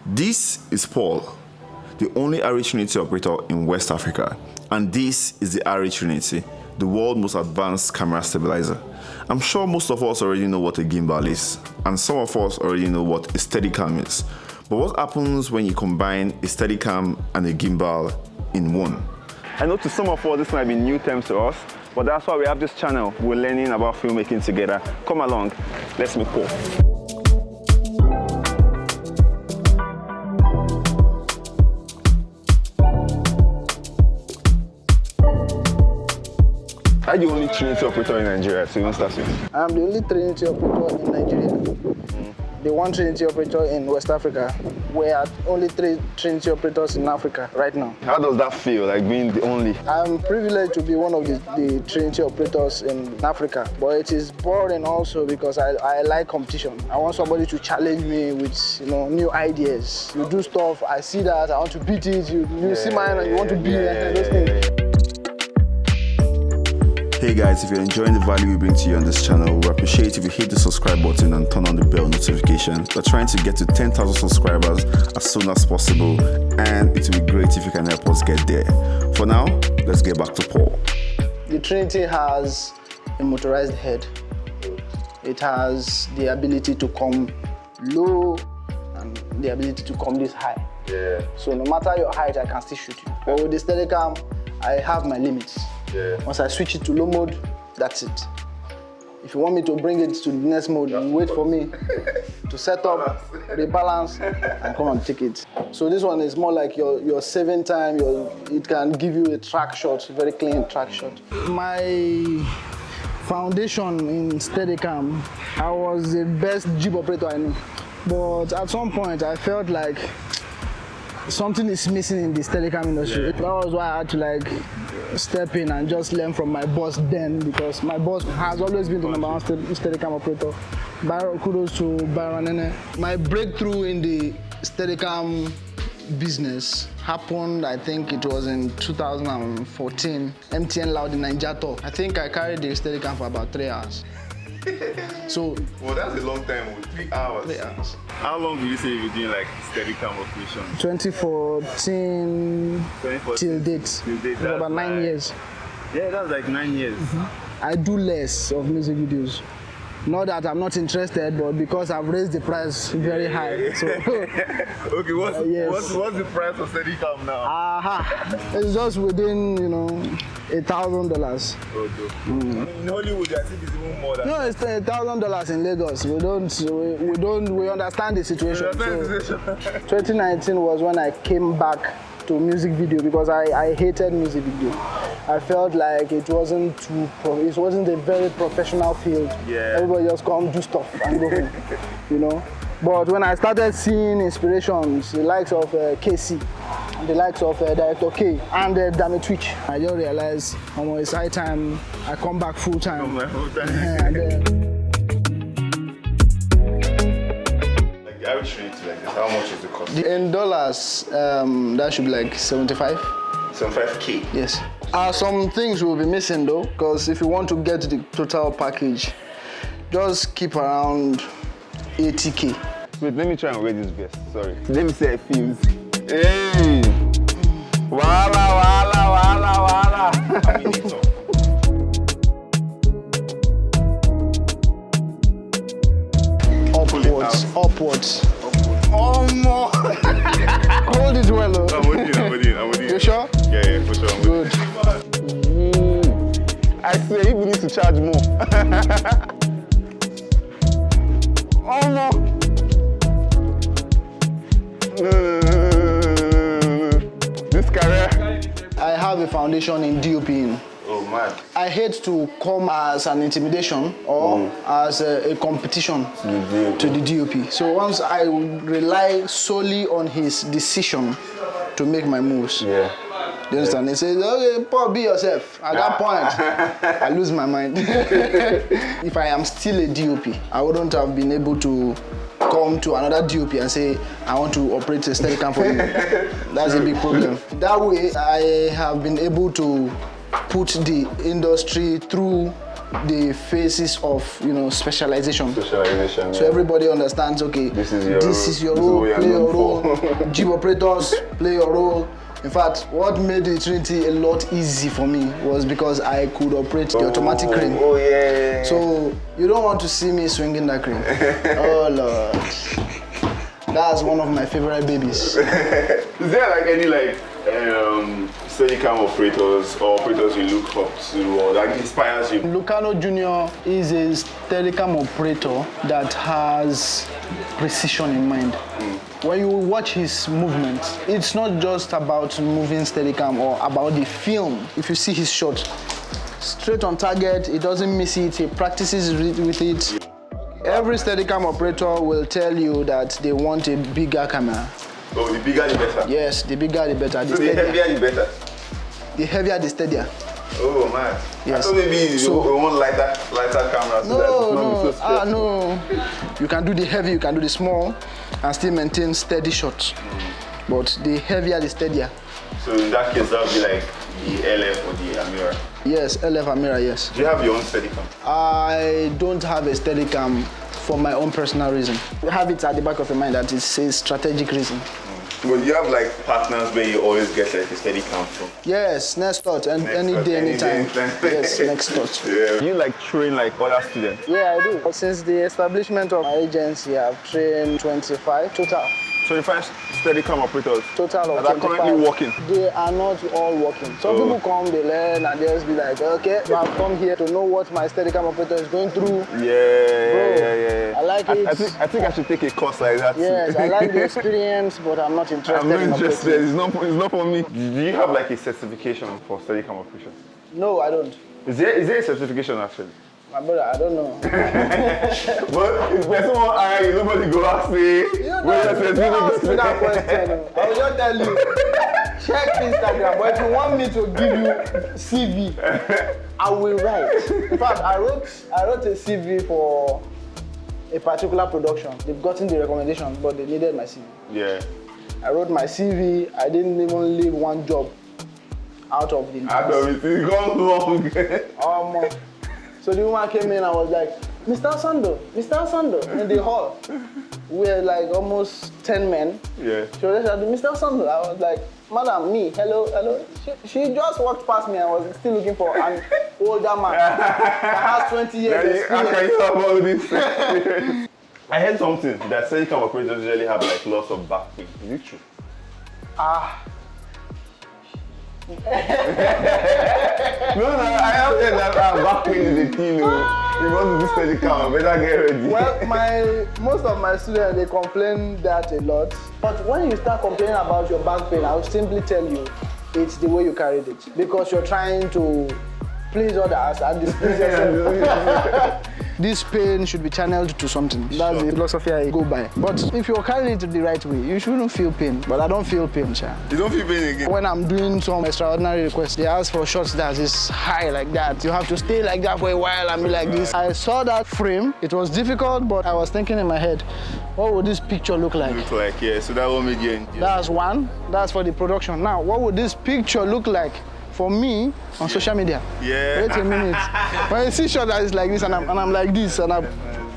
This is Paul, the only ARRI Trinity operator in West Africa, and this is the ARRI Trinity, the world's most advanced camera stabilizer. I'm sure most of us already know what a gimbal is, and some of us already know what a Steadicam is. But what happens when you combine a Steadicam and a gimbal in one? I know to some of us this might be new terms to us, but that's why we have this channel. We're learning about filmmaking together. Come along, let's meet Paul. Are you the only Trinity operator in Nigeria? So you want to start with? I'm the only Trinity operator in Nigeria. The one Trinity operator in West Africa. We are only 3 Trinity operators in Africa right now. How does that feel, like being the only? I'm privileged to be one of the Trinity operators in Africa, but it is boring also because I like competition. I want somebody to challenge me with new ideas. You do stuff, I see that, I want to beat it. You see mine and you want to beat it, those things. Hey guys, if you're enjoying the value we bring to you on this channel, we appreciate if you hit the subscribe button and turn on the bell notification. We're trying to get to 10,000 subscribers as soon as possible, and it will be great if you can help us get there. For now, let's get back to Paul. The Trinity has a motorized head. It has the ability to come low and the ability to come this high. Yeah. So no matter your height, I can still shoot you. But with the Steadicam, I have my limits. Yeah. Once I switch it to low mode, that's it. If you want me to bring it to the next mode, you wait for me to set up, rebalance, and come and take it. So this one is more like your saving time. It can give you a track shot, very clean track shot. My foundation in Steadicam, I was the best jib operator I knew. But at some point, I felt like something is missing in the Steadicam industry. That was why I had to step in and just learn from my boss then, because my boss has always been the number one Steadicam operator. Kudos to Byron. My breakthrough in the Steadicam business happened, I think it was in 2014, MTN Loud in Nigeria. I think I carried the Steadicam for about 3 hours. So, well, that's a long time, 3 hours. 3 hours. How long do you say you've been doing Steadicam operation? 2014 till date. For about 9 years. Yeah, that's like 9 years. I do less of music videos. Not that I'm not interested, but because I've raised the price very high. So, okay, what's the price of Steadicam now? It's just within, $1,000. Oh, in Hollywood, I think it's even more than. No, it's $1,000 in Lagos. We understand the situation. So, 2019 was when I came back to music video because I hated music video. I felt like it wasn't a very professional field. Yeah. Everybody just come do stuff and go home, But when I started seeing inspirations, the likes of KC, the likes of Director K, and Damn Twitch, I just realized it's high time I come back full time. ARRI Trinity like this, how much is the cost? In dollars, that should be like 75. 75K? Yes. Some things will be missing though, because if you want to get the total package, just keep around 80K. Wait, let me try and wear this vest. Sorry. Let me say a few. Hey! Wala. Upwards. Oh no! Hold it well though. I'm with you. You sure? Yeah, for sure. Good. I swear, you need to charge more. Oh no! This career. I have a foundation in DOPing. Oh man. I hate to come as an intimidation or as a competition to the DOP. So once I rely solely on his decision to make my moves. Yeah. You understand? He says, okay, Paul, be yourself. At that point, I lose my mind. If I am still a DOP, I wouldn't have been able to come to another DOP and say, I want to operate a Steadicam for you. That's a big problem. That way, I have been able to put the industry through the phases of specialization. Specialization. So everybody understands. Okay, this is your role. Play your role. Jib operators, play your role. In fact, what made the Trinity a lot easy for me was because I could operate the automatic crane. Oh yeah. So you don't want to see me swinging that crane. Oh Lord. That's one of my favorite babies. Is there like any Steadicam operators or operators you look up to or that inspires you? Lucano Jr. is a Steadicam operator that has precision in mind. When you watch his movements, it's not just about moving Steadicam or about the film. If you see his shot, straight on target, he doesn't miss it, he practices with it. Every Steadicam operator will tell you that they want a bigger camera. Oh, the bigger the better? Yes, the bigger the better. So the heavier the better? The heavier the steadier. Oh man. Yes. I thought maybe you want lighter cameras. No. You can do the heavy, you can do the small, and still maintain steady shots. But the heavier the steadier. So in that case, that would be like the LF or the Amira? Yes, LF Amira, yes. Do you have your own Steadicam? I don't have a Steadicam for my own personal reason. I have it at the back of your mind that it's a strategic reason. But you have like partners where you always get like a Steadicam from? Yes, next thought, and any day, anytime. Yes, next thought. Yeah. You like train like other students? Yeah, I do. Since the establishment of my agency, I've trained 25 total. 25 Steadicam operators Total of that are 25. currently working? They are not all working. Some people come, they learn, and they just be like, okay, so I've come here to know what my Steadicam operator is going through. Yeah. I like it. I think I should take a course like that. Yes, I like the experience, but I'm not interested. I'm not interested. It's not for me. Do you have like a certification for Steadicam operation? No, I don't. Is there a certification actually? My brother, I don't know. But if there's someone hire you, nobody go ask me. Don't ask me that question. I will just tell you. Check Instagram. But if you want me to give you CV, I will write. In fact, I wrote a CV for a particular production. They've gotten the recommendation, but they needed my CV. Yeah. I wrote my CV. I didn't even leave one job out of the list. Out of it, it's gone long. So the woman came in and was like, Mr. Sando, in the hall. We're like almost 10 men. Yeah. She was like, Mr. Sando. I was like, madam, me, hello. She just walked past me and was still looking for an older man that has 20 years experience. How can you have all this? I heard something that Steadicam operators usually have like lots of back pain. Is it true? No, I have heard that back pain is a thing. You want to do Steadicam, better get ready. Well, most of my students, they complain that a lot. But when you start complaining about your back pain, I'll simply tell you, it's the way you carried it. Because you're trying to please others and displease yourself. This pain should be channeled to something. That's the philosophy I go by. But if you're carrying it the right way, you shouldn't feel pain. But I don't feel pain, sir. You don't feel pain again? When I'm doing some extraordinary requests, they ask for shots that is high like that. You have to stay like that for a while and be like this. I saw that frame. It was difficult, but I was thinking in my head, what would this picture look like? Yeah, so that won't make you enjoy. That's one. That's for the production. Now, what would this picture look like for me on social media? Yeah. Wait a minute. When you see shot that is like this and I'm like this and I'm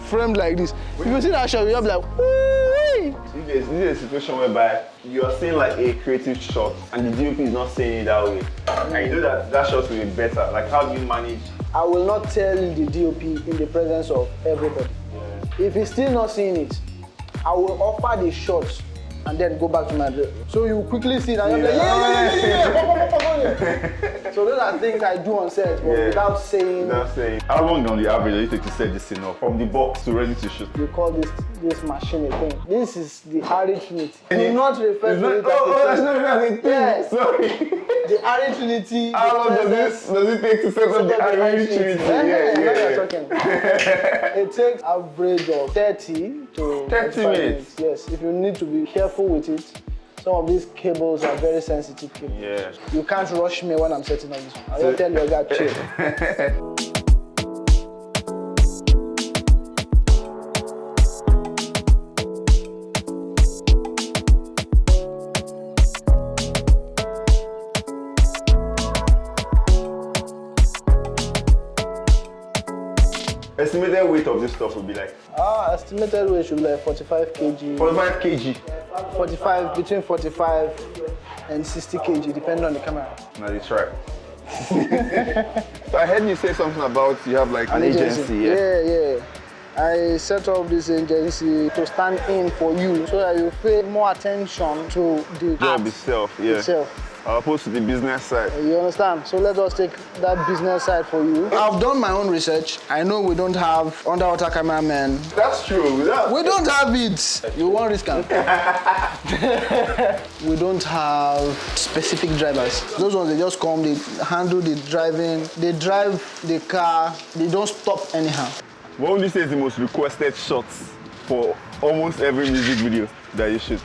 framed like this, if you see that shot, you'll be like, woo! This is a situation whereby you're seeing like a creative shot and the DOP is not saying it that way. And you know that shot will be better. Like, how do you manage? I will not tell the DOP in the presence of everybody. Yeah. If he's still not seeing it, I will offer the shots and then go back to my drill. So you quickly see that, yeah. So those are things I do on set, but without saying. How long on the average do you take to set this thing up? From the box to ready to shoot? We call this machine a thing. This is the ARRI Trinity. Do not refer to it that's not a thing. Yes. Sorry. The ARRI Trinity. How long does it take to set up the ARRI Trinity? It takes average of 30 to 30 minutes. Yes, if you need to be careful with it. Some of these cables are very sensitive cables. Yeah. You can't rush me when I'm setting up this one. I will tell your guy, chill. Estimated weight of this stuff would be like? Estimated weight should be like 45 kg. 45 kg. 45, between 45 and 60 kg, depending on the camera. Now they try. So I heard you say something about you have like an agency. Yeah. I set up this agency to stand in for you so that you pay more attention to the Job itself, As opposed to the business side. You understand? So let us take that business side for you. I've done my own research. I know we don't have underwater cameramen. That's true. We don't have it. You want risk? We don't have specific drivers. Those ones, they just come, they handle the driving, they drive the car, they don't stop anyhow. What would you say is the most requested shots for almost every music video that you shoot?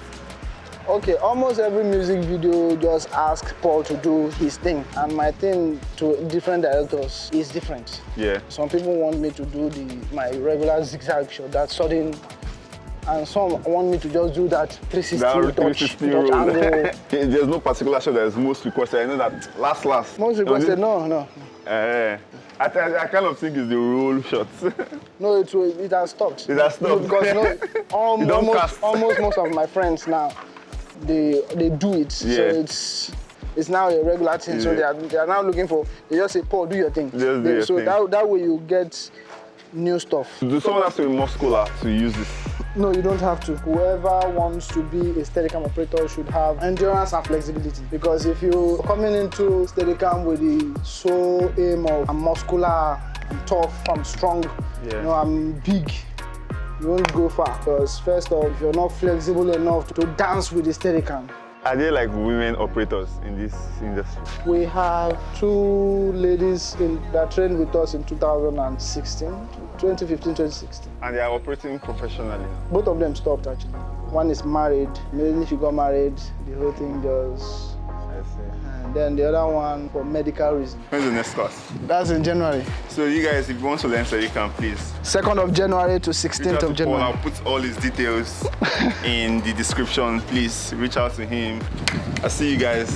Okay, almost every music video just asks Paul to do his thing, and my thing to different directors is different. Yeah. Some people want me to do my regular zigzag shot, that sudden, and some want me to just do that 360 touch angle. There's no particular shot that is most requested. I know that last. Most requested, no. I kind of think it's the roll shots. No, it has stopped. It has stopped. Because almost most of my friends now, they do it. Yeah. So it's now a regular thing. So they are now looking for, they just say, Paul, do your thing. So that way you get new stuff. Do someone have to be muscular to use this? No, you don't have to. Whoever wants to be a Steadicam operator should have endurance and flexibility. Because if you're coming into Steadicam with the sole aim of I'm muscular, I'm tough, I'm strong, I'm big, you won't go far. Because first off, you're not flexible enough to dance with the Steadicam. Are there like women operators in this industry? We have 2 ladies that trained with us in 2015-2016. And they are operating professionally? Both of them stopped actually. One is married. Immediately she got married, the whole thing just... I see. And then the other one for medical reasons. When's the next class? That's in January. So you guys, if you want to learn Steadicam, please. 2nd of January to 16th of January. I'll put all his details in the description. Please reach out to him. I'll see you guys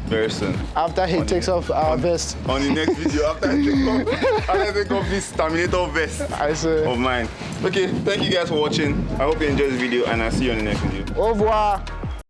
very soon. After he takes off our vest. On the next video, after I take off this Terminator vest of mine. Okay, thank you guys for watching. I hope you enjoyed this video and I'll see you on the next video. Au revoir.